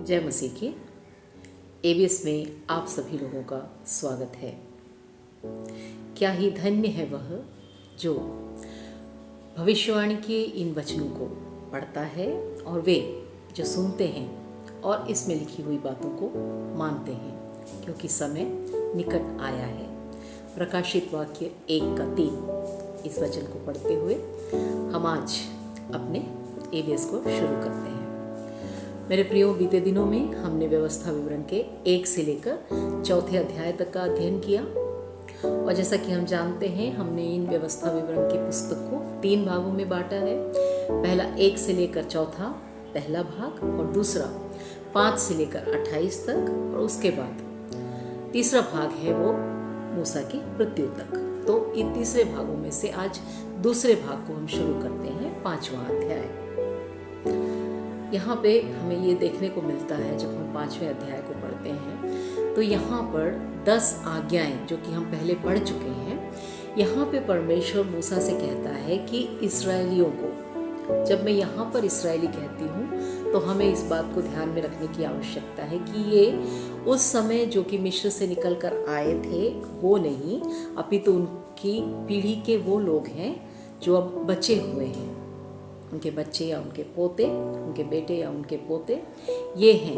जय मसीह की। एबीएस में आप सभी लोगों का स्वागत है। क्या ही धन्य है वह जो भविष्यवाणी के इन वचनों को पढ़ता है और वे जो सुनते हैं और इसमें लिखी हुई बातों को मानते हैं, क्योंकि समय निकट आया है। प्रकाशित वाक्य 1:3 इस वचन को पढ़ते हुए हम आज अपने एबीएस को शुरू करते हैं। मेरे प्रियो, बीते दिनों में हमने व्यवस्था विवरण के 1 से लेकर 4 अध्याय तक का अध्ययन किया और जैसा कि हम जानते हैं, हमने इन व्यवस्था विवरण की पुस्तक को 3 भागों में बांटा है। पहला 1 से लेकर 4 पहला भाग और दूसरा 5 से लेकर 28 तक और उसके बाद तीसरा भाग है वो मूसा की मृत्यु तक। तो इन तीसरे भागों में से आज दूसरे भाग को हम शुरू करते हैं, 5वां अध्याय। यहाँ पे हमें ये देखने को मिलता है, जब हम 5वें अध्याय को पढ़ते हैं तो यहाँ पर 10 आज्ञाएं जो कि हम पहले पढ़ चुके हैं, यहाँ पे परमेश्वर मूसा से कहता है कि इसराइलियों को, जब मैं यहाँ पर इसराइली कहती हूँ तो हमें इस बात को ध्यान में रखने की आवश्यकता है कि ये उस समय जो कि मिस्र से निकल कर आए थे वो नहीं, अपितु उनकी पीढ़ी के वो लोग हैं जो अब बचे हुए हैं। उनके बच्चे या उनके पोते, उनके बेटे या उनके पोते ये हैं,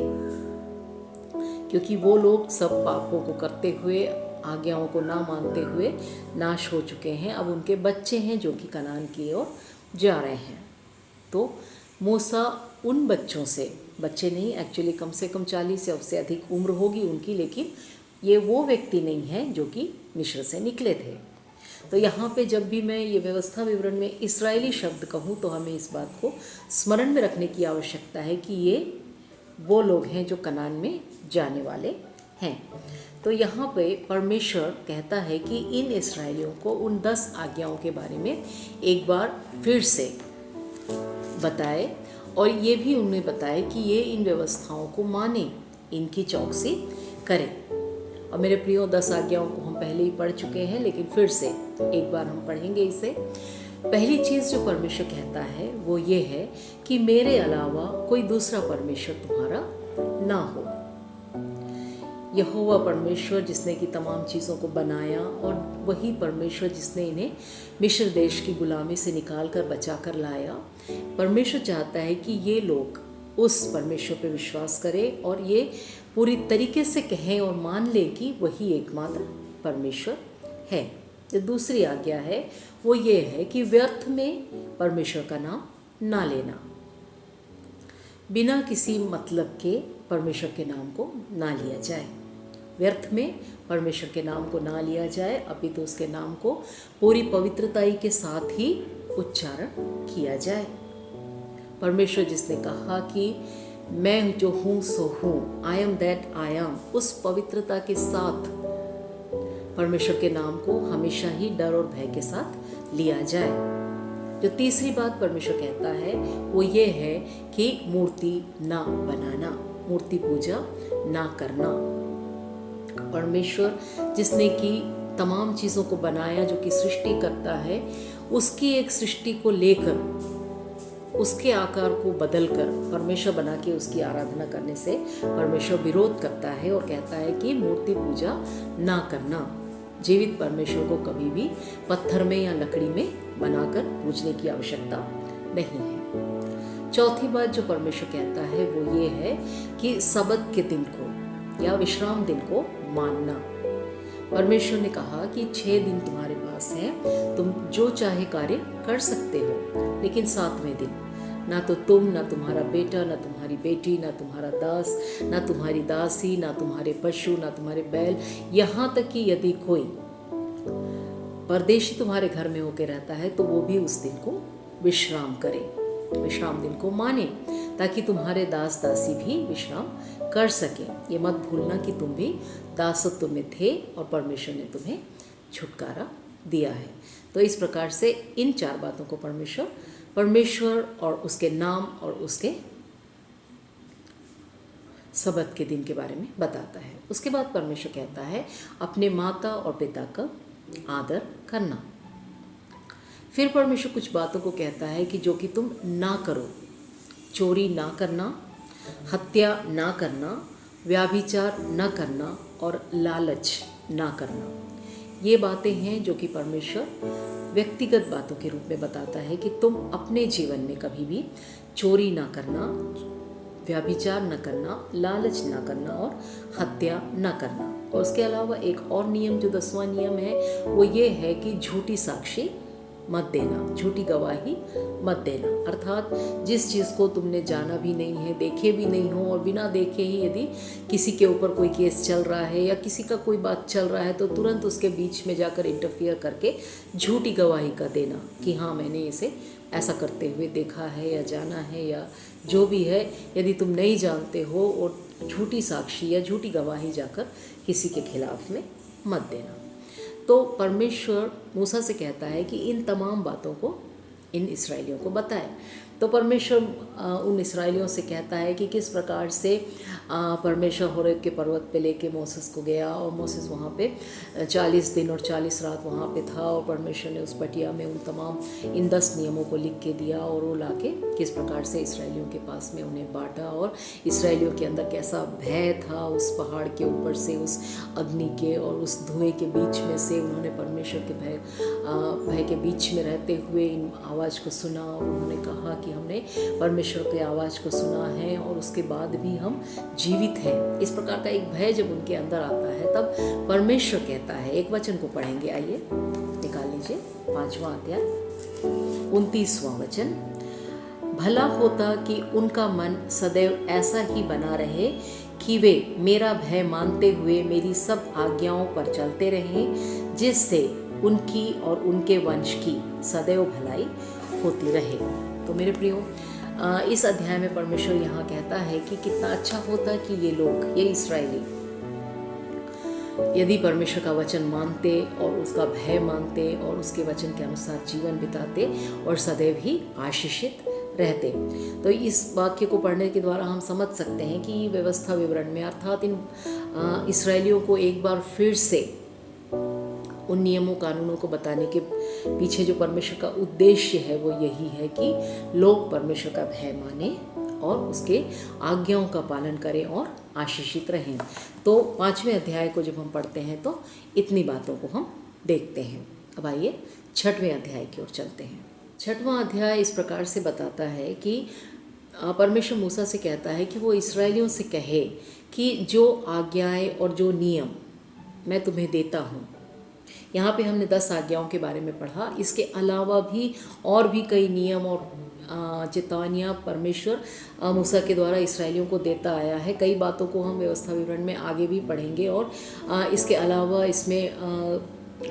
क्योंकि वो लोग सब पापों को करते हुए, आज्ञाओं को ना मानते हुए नाश हो चुके हैं। अब उनके बच्चे हैं जो कि कनान की ओर जा रहे हैं। तो मूसा उन बच्चों से, बच्चे नहीं एक्चुअली, कम से कम 40 या उससे अधिक उम्र होगी उनकी, लेकिन ये वो व्यक्ति नहीं है जो कि मिस्र से निकले थे। तो यहाँ पे जब भी मैं ये व्यवस्था विवरण में इसराइली शब्द कहूँ तो हमें इस बात को स्मरण में रखने की आवश्यकता है कि ये वो लोग हैं जो कनान में जाने वाले हैं। तो यहाँ पे परमेश्वर कहता है कि इन इसराइलियों को उन 10 आज्ञाओं के बारे में एक बार फिर से बताए और ये भी उन्हें बताए कि ये इन व्यवस्थाओं को माने, इनकी चौकसी करें। और मेरे प्रियो, 10 आज्ञाओं को हम पहले ही पढ़ चुके हैं, लेकिन फिर से एक बार हम पढ़ेंगे इसे। पहली चीज़ जो परमेश्वर कहता है वो ये है कि मेरे अलावा कोई दूसरा परमेश्वर तुम्हारा ना हो। यहोवा परमेश्वर जिसने कि तमाम चीज़ों को बनाया और वही परमेश्वर जिसने इन्हें मिस्र देश की गुलामी से निकाल कर बचा कर लाया। परमेश्वर चाहता है कि ये लोग उस परमेश्वर पे विश्वास करें और ये पूरी तरीके से कहें और मान लें कि वही एकमात्र परमेश्वर है। जो दूसरी आज्ञा है वो ये है कि व्यर्थ में परमेश्वर का नाम ना लेना, बिना किसी मतलब के परमेश्वर के नाम को ना लिया जाए। व्यर्थ में परमेश्वर के नाम को ना लिया जाए, अपितु उसके नाम को पूरी पवित्रताई के साथ ही उच्चारण किया जाए। परमेश्वर जिसने कहा कि मैं जो हूँ सो हूँ, I am that I am, उस पवित्रता के साथ परमेश्वर के नाम को हमेशा ही डर और भय के साथ लिया जाए। जो तीसरी बात परमेश्वर कहता है वो ये है कि मूर्ति ना बनाना, मूर्ति पूजा ना करना। परमेश्वर जिसने कि तमाम चीज़ों को बनाया, जो कि सृष्टि करता है, उसकी एक सृष्टि को लेकर उसके आकार को बदलकर परमेश्वर बना के उसकी आराधना करने से परमेश्वर विरोध करता है और कहता है कि मूर्ति पूजा ना करना। जीवित परमेश्वर को कभी भी पत्थर में या लकड़ी में बनाकर पूजने की आवश्यकता नहीं है। चौथी बात जो परमेश्वर कहता है वो ये है कि सबत के दिन को या विश्राम दिन को मानना। परमेश्वर ने कहा कि 6 दिन तुम्हारे पास हैं, तुम जो चाहे कार्य कर सकते हो, लेकिन 7वें दिन ना तो तुम, ना तुम्हारा बेटा, ना तुम्हारी बेटी, ना तुम्हारा दास, ना तुम्हारी दासी, ना तुम्हारे पशु, ना तुम्हारे बैल, यहाँ तक कि यदि कोई परदेशी तुम्हारे घर में होकर रहता है तो वो भी उस दिन को विश्राम करे, विश्राम दिन को माने, ताकि तुम्हारे दास दासी भी विश्राम कर सके। ये मत भूलना कि तुम भी दासत्व में थे और परमेश्वर ने तुम्हें छुटकारा दिया है। तो इस प्रकार से इन 4 बातों को परमेश्वर और उसके नाम और उसके सबत के दिन के बारे में बताता है। उसके बाद परमेश्वर कहता है अपने माता और पिता का आदर करना। फिर परमेश्वर कुछ बातों को कहता है कि जो कि तुम ना करो। चोरी ना करना, हत्या ना करना, व्याभिचार न करना और लालच ना करना। ये बातें हैं जो कि परमेश्वर व्यक्तिगत बातों के रूप में बताता है कि तुम अपने जीवन में कभी भी चोरी ना करना, व्याभिचार न करना, लालच ना करना और हत्या न करना। और उसके अलावा एक और नियम जो 10वां नियम है वो ये है कि झूठी साक्षी मत देना, झूठी गवाही मत देना। अर्थात जिस चीज़ को तुमने जाना भी नहीं है, देखे भी नहीं हो, और बिना देखे ही यदि किसी के ऊपर कोई केस चल रहा है या किसी का कोई बात चल रहा है तो तुरंत उसके बीच में जाकर इंटरफियर करके झूठी गवाही का देना कि हाँ मैंने इसे ऐसा करते हुए देखा है या जाना है या जो भी है। यदि तुम नहीं जानते हो और झूठी साक्षी या झूठी गवाही जाकर किसी के खिलाफ में मत देना। तो परमेश्वर मूसा से कहता है कि इन तमाम बातों को इन इस्राएलियों को बताए। तो परमेश्वर उन इस्राएलियों से कहता है कि किस प्रकार से परमेश्वर होरेब के पर्वत पे लेके मोसेस को गया और मोसेस वहाँ पे 40 दिन और 40 रात वहाँ पे था और परमेश्वर ने उस पटिया में उन तमाम इन 10 नियमों को लिख के दिया और वो लाके किस प्रकार से इस्राएलियों के पास में उन्हें बांटा और इस्राएलियों के अंदर कैसा भय था उस पहाड़ के ऊपर से, उस अग्नि के और उस धुएं के बीच में से उन्होंने परमेश्वर के भय के बीच में रहते हुए इन आवाज़ को सुना और उन्होंने कहा कि हमने परमेश्वर के आवाज़ को सुना है और उसके बाद भी हम जीवित हैं। इस प्रकार का एक भय जब उनके अंदर आता है तब परमेश्वर कहता है, एक वचन को पढ़ेंगे, आइए निकाल लीजिए 5वां अध्याय 29वां वचन। भला होता कि उनका मन सदैव ऐसा ही बना रहे कि वे मेरा भय मानते हुए मेरी सब आज्ञाओं पर चलते रहें, जिससे उनकी और उनके वंश की सदैव भलाई होती रहे। तो मेरे प्रियो, इस अध्याय में परमेश्वर यहाँ कहता है कि कितना अच्छा होता कि ये लोग, ये इस्राएली यदि परमेश्वर का वचन मानते और उसका भय मानते और उसके वचन के अनुसार जीवन बिताते और सदैव ही आशीषित रहते। तो इस वाक्य को पढ़ने के द्वारा हम समझ सकते हैं कि व्यवस्था विवरण में अर्थात इन इस्राएलियों को एक बार फिर से उन नियमों कानूनों को बताने के पीछे जो परमेश्वर का उद्देश्य है वो यही है कि लोग परमेश्वर का भय माने और उसके आज्ञाओं का पालन करें और आशीषित रहें। तो 5वें अध्याय को जब हम पढ़ते हैं तो इतनी बातों को हम देखते हैं। अब आइए 6वें अध्याय की ओर चलते हैं। 6वां अध्याय इस प्रकार से बताता है कि परमेश्वर मूसा से कहता है कि वो इस्राएलियों से कहे कि जो आज्ञाएं और जो नियम मैं तुम्हें देता हूँ, यहाँ पे हमने 10 आज्ञाओं के बारे में पढ़ा, इसके अलावा भी और भी कई नियम और चेतावनियाँ परमेश्वर मूसा के द्वारा इस्राएलियों को देता आया है। कई बातों को हम व्यवस्था विवरण में आगे भी पढ़ेंगे और इसके अलावा इसमें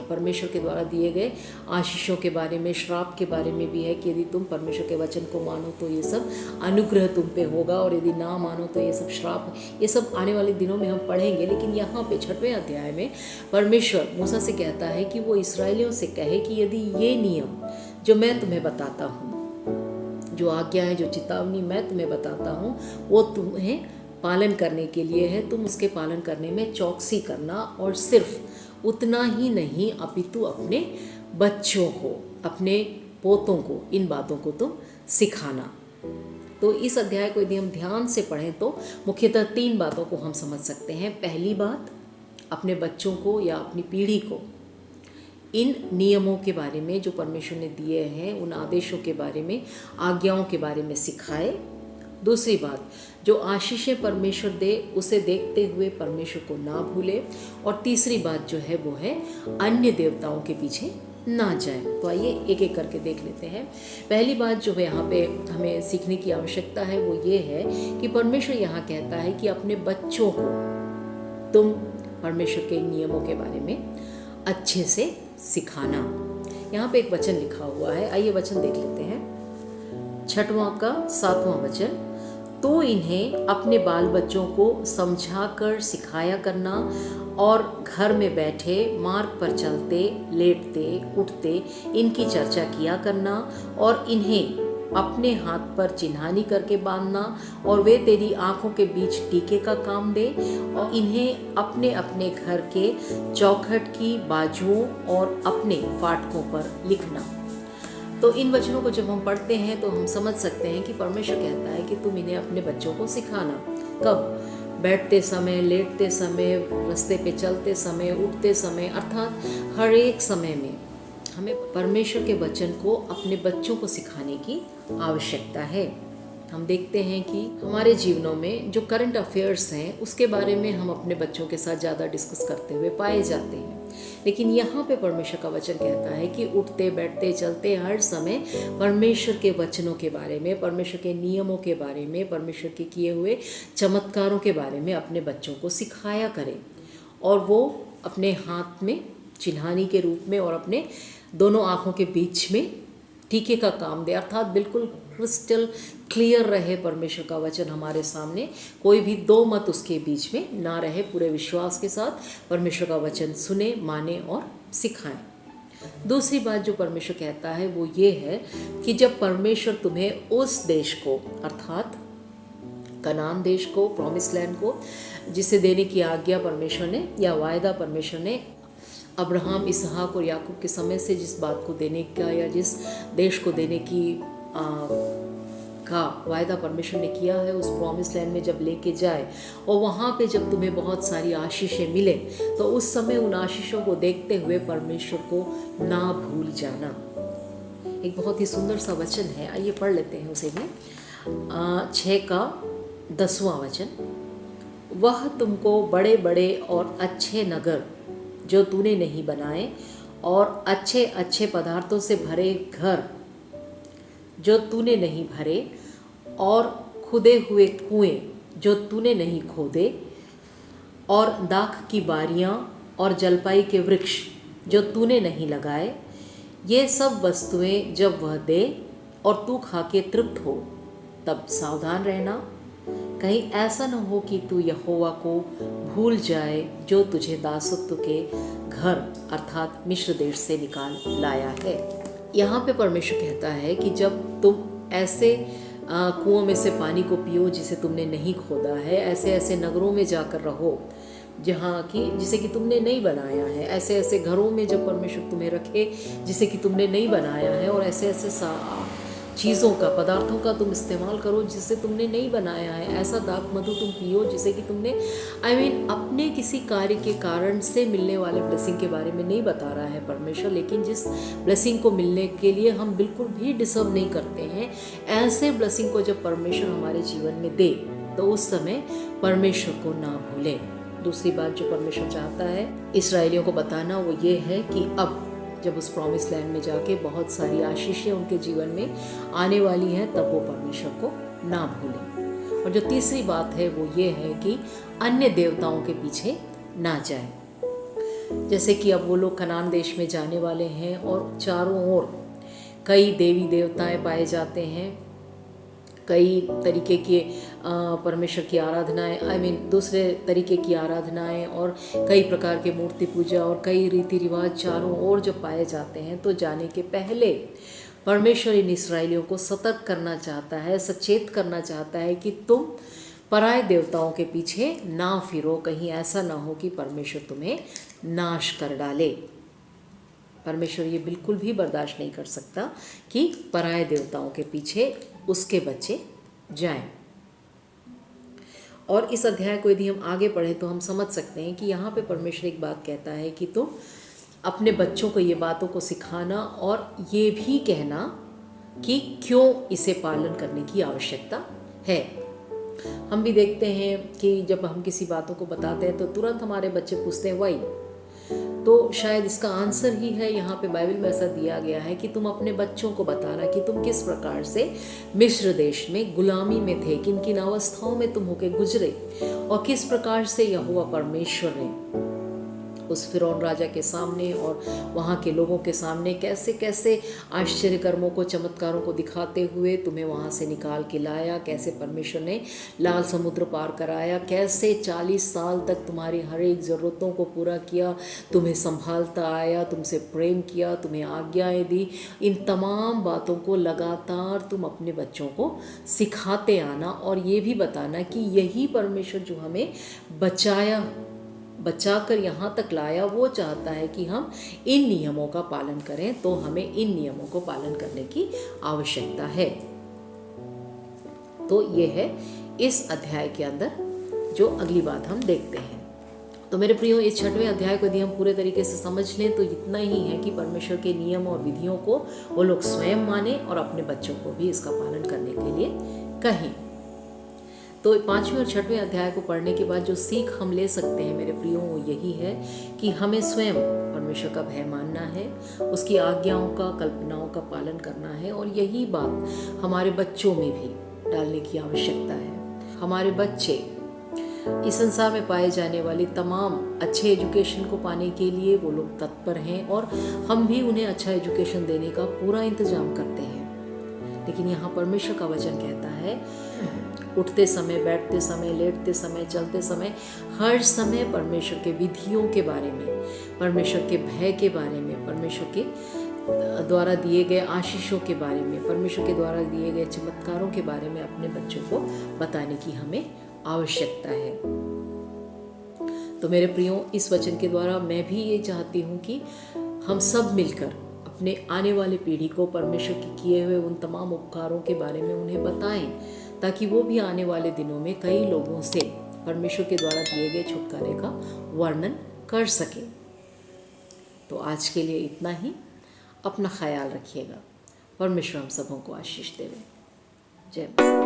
परमेश्वर के द्वारा दिए गए आशीषों के बारे में, श्राप के बारे में भी है कि यदि तुम परमेश्वर के वचन को मानो तो ये सब अनुग्रह तुम पे होगा और यदि ना मानो तो ये सब श्राप। ये सब आने वाले दिनों में हम पढ़ेंगे। लेकिन यहाँ पे 6वें अध्याय में परमेश्वर मूसा से कहता है कि वो इस्राएलियों से कहे कि यदि ये नियम जो मैं तुम्हें बताता हूँ, जो आज्ञा है, जो चेतावनी मैं तुम्हें बताता हूँ, वो तुम्हें पालन करने के लिए है। तुम उसके पालन करने में चौकसी करना और सिर्फ उतना ही नहीं अपितु अपने बच्चों को, अपने पोतों को इन बातों को तुम सिखाना। तो इस अध्याय को यदि हम ध्यान से पढ़ें तो मुख्यतः 3 बातों को हम समझ सकते हैं। पहली बात, अपने बच्चों को या अपनी पीढ़ी को इन नियमों के बारे में जो परमेश्वर ने दिए हैं, उन आदेशों के बारे में, आज्ञाओं के बारे में सिखाए। दूसरी बात, जो आशीषें परमेश्वर दे उसे देखते हुए परमेश्वर को ना भूले। और तीसरी बात जो है वो है अन्य देवताओं के पीछे ना जाए। तो आइए एक एक करके देख लेते हैं। पहली बात जो यहाँ पे हमें सीखने की आवश्यकता है वो ये है कि परमेश्वर यहाँ कहता है कि अपने बच्चों को तुम परमेश्वर के नियमों के बारे में अच्छे से सिखाना। यहाँ पे एक वचन लिखा हुआ है, आइए वचन देख लेते हैं। 6वां का 7वां वचन, तो इन्हें अपने बाल बच्चों को समझाकर सिखाया करना और घर में बैठे, मार्ग पर चलते, लेटते, उठते इनकी चर्चा किया करना और इन्हें अपने हाथ पर चिन्हानी करके बांधना और वे तेरी आंखों के बीच टीके का काम दे और इन्हें अपने अपने घर के चौखट की बाजुओं और अपने फाटकों पर लिखना। तो इन वचनों को जब हम पढ़ते हैं तो हम समझ सकते हैं कि परमेश्वर कहता है कि तुम इन्हें अपने बच्चों को सिखाना। कब? बैठते समय, लेटते समय, रास्ते पे चलते समय, उठते समय, अर्थात हर एक समय में हमें परमेश्वर के वचन को अपने बच्चों को सिखाने की आवश्यकता है। हम देखते हैं कि हमारे जीवनों में जो करंट अफेयर्स हैं उसके बारे में हम अपने बच्चों के साथ ज़्यादा डिस्कस करते हुए पाए जाते हैं, लेकिन यहाँ पे परमेश्वर का वचन कहता है कि उठते बैठते चलते हर समय परमेश्वर के वचनों के बारे में, परमेश्वर के नियमों के बारे में, परमेश्वर के किए हुए चमत्कारों के बारे में अपने बच्चों को सिखाया करें, और वो अपने हाथ में चिन्हानी के रूप में और अपने दोनों आँखों के बीच में टीके का काम दे, अर्थात बिल्कुल क्रिस्टल क्लियर रहे परमेश्वर का वचन हमारे सामने, कोई भी दो मत उसके बीच में ना रहे। पूरे विश्वास के साथ परमेश्वर का वचन सुने, माने और सिखाएं। दूसरी बात जो परमेश्वर कहता है वो ये है कि जब परमेश्वर तुम्हें उस देश को, अर्थात कनान देश को, प्रॉमिस लैंड को, जिसे देने की आज्ञा परमेश्वर ने या वायदा परमेश्वर ने अब्राहम, इसहाक और याकूब के समय से जिस बात को देने का या जिस देश को देने की का वायदा परमेश्वर ने किया है, उस प्रॉमिस लैंड में जब लेके जाए और वहाँ पे जब तुम्हें बहुत सारी आशीषें मिले तो उस समय उन आशीषों को देखते हुए परमेश्वर को ना भूल जाना। एक बहुत ही सुंदर सा वचन है, आइए पढ़ लेते हैं उसे भी। 6 का 10वां वचन, वह तुमको बड़े बड़े और अच्छे नगर जो तूने नहीं बनाए और अच्छे अच्छे पदार्थों से भरे घर जो तूने नहीं भरे और खुदे हुए कुएं जो तूने नहीं खोदे और दाख की बारियां और जलपाई के वृक्ष जो तूने नहीं लगाए, ये सब वस्तुएं जब वह दे और तू खा के तृप्त हो, तब सावधान रहना, कहीं ऐसा न हो कि तू यहोवा को भूल जाए जो तुझे दासत्व के घर अर्थात मिस्र देश से निकाल लाया है। यहाँ पे परमेश्वर कहता है कि जब तुम ऐसे कुओं में से पानी को पियो जिसे तुमने नहीं खोदा है, ऐसे ऐसे नगरों में जाकर रहो जहाँ की जिसे कि तुमने नहीं बनाया है, ऐसे ऐसे घरों में जब परमेश्वर तुम्हें रखे जिसे कि तुमने नहीं बनाया है, और ऐसे ऐसे चीज़ों का, पदार्थों का तुम इस्तेमाल करो जिसे तुमने नहीं बनाया है, ऐसा दाख मधु तुम पियो जिसे कि तुमने अपने किसी कार्य के कारण से मिलने वाले ब्लेसिंग के बारे में नहीं बता रहा है परमेश्वर, लेकिन जिस ब्लेसिंग को मिलने के लिए हम बिल्कुल भी डिजर्व नहीं करते हैं, ऐसे ब्लेसिंग को जब परमेश्वर हमारे जीवन में दे तो उस समय परमेश्वर को ना भूलें। दूसरी बात जो परमेश्वर चाहता है इस्राएलियों को बताना वो ये है कि अब जब उस प्रॉमिस लैंड में जाके बहुत सारी आशीषें उनके जीवन में आने वाली हैं, तब वो परमेश्वर को ना भूलें। और जो तीसरी बात है वो ये है कि अन्य देवताओं के पीछे ना जाए। जैसे कि अब वो लोग कनान देश में जाने वाले हैं और चारों ओर कई देवी देवताएं पाए जाते हैं, कई तरीके के परमेश्वर की आराधनाएं, दूसरे तरीके की आराधनाएं और कई प्रकार के मूर्ति पूजा और कई रीति रिवाज चारों ओर जब पाए जाते हैं, तो जाने के पहले परमेश्वर इन इस्राएलियों को सतर्क करना चाहता है, सचेत करना चाहता है कि तुम पराये देवताओं के पीछे ना फिरो, कहीं ऐसा ना हो कि परमेश्वर तुम्हें नाश कर डाले। परमेश्वर ये बिल्कुल भी बर्दाश्त नहीं कर सकता कि पराये देवताओं के पीछे उसके बच्चे जाएं। और इस अध्याय को यदि हम आगे पढ़ें तो हम समझ सकते हैं कि यहाँ पे परमेश्वर एक बात कहता है कि तुम अपने बच्चों को ये बातों को सिखाना और ये भी कहना कि क्यों इसे पालन करने की आवश्यकता है। हम भी देखते हैं कि जब हम किसी बातों को बताते हैं तो तुरंत हमारे बच्चे पूछते हैं वही, तो शायद इसका आंसर ही है यहाँ पे बाइबल में ऐसा दिया गया है कि तुम अपने बच्चों को बताना कि तुम किस प्रकार से मिस्र देश में गुलामी में थे, किन किन अवस्थाओं में तुम होके गुजरे और किस प्रकार से यहोवा परमेश्वर ने उस फिरौन राजा के सामने और वहाँ के लोगों के सामने कैसे कैसे आश्चर्य कर्मों को, चमत्कारों को दिखाते हुए तुम्हें वहाँ से निकाल के लाया, कैसे परमेश्वर ने लाल समुद्र पार कराया, कैसे 40 साल तक तुम्हारी हर एक ज़रूरतों को पूरा किया, तुम्हें संभालता आया, तुमसे प्रेम किया, तुम्हें आज्ञाएं दी। इन तमाम बातों को लगातार तुम अपने बच्चों को सिखाते आना और ये भी बताना कि यही परमेश्वर जो हमें बचाकर यहाँ तक लाया, वो चाहता है कि हम इन नियमों का पालन करें, तो हमें इन नियमों को पालन करने की आवश्यकता है। तो ये है इस अध्याय के अंदर जो अगली बात हम देखते हैं। तो मेरे प्रियो, इस 6वें अध्याय को यदि हम पूरे तरीके से समझ लें तो इतना ही है कि परमेश्वर के नियम और विधियों को वो लोग स्वयं माने और अपने बच्चों को भी इसका पालन करने के लिए कहें। तो 5वें और 6वें अध्याय को पढ़ने के बाद जो सीख हम ले सकते हैं मेरे प्रियो, वो यही है कि हमें स्वयं परमेश्वर का भय मानना है, उसकी आज्ञाओं का, कल्पनाओं का पालन करना है, और यही बात हमारे बच्चों में भी डालने की आवश्यकता है। हमारे बच्चे इस संसार में पाए जाने वाली तमाम अच्छे एजुकेशन को पाने के लिए वो लोग तत्पर हैं, और हम भी उन्हें अच्छा एजुकेशन देने का पूरा इंतजाम करते हैं। लेकिन यहाँ परमेश्वर का वचन कहता है, उठते समय, बैठते समय, लेटते समय, चलते समय, हर समय परमेश्वर के विधियों के बारे में, परमेश्वर के भय के बारे में, परमेश्वर के द्वारा दिए गए आशीषों के बारे में, परमेश्वर के द्वारा दिए गए चमत्कारों के बारे में अपने बच्चों को बताने की हमें आवश्यकता है। तो मेरे प्रियो, इस वचन के द्वारा मैं भी ये चाहती हूँ कि हम सब मिलकर अपने आने वाली पीढ़ी को परमेश्वर के किए हुए उन तमाम उपकारों के बारे में उन्हें बताएं, ताकि वो भी आने वाले दिनों में कई लोगों से परमेश्वर के द्वारा दिए गए छुटकारे का वर्णन कर सके। तो आज के लिए इतना ही। अपना ख्याल रखिएगा। परमेश्वर हम सबों को आशीष देवे। जय मसीह।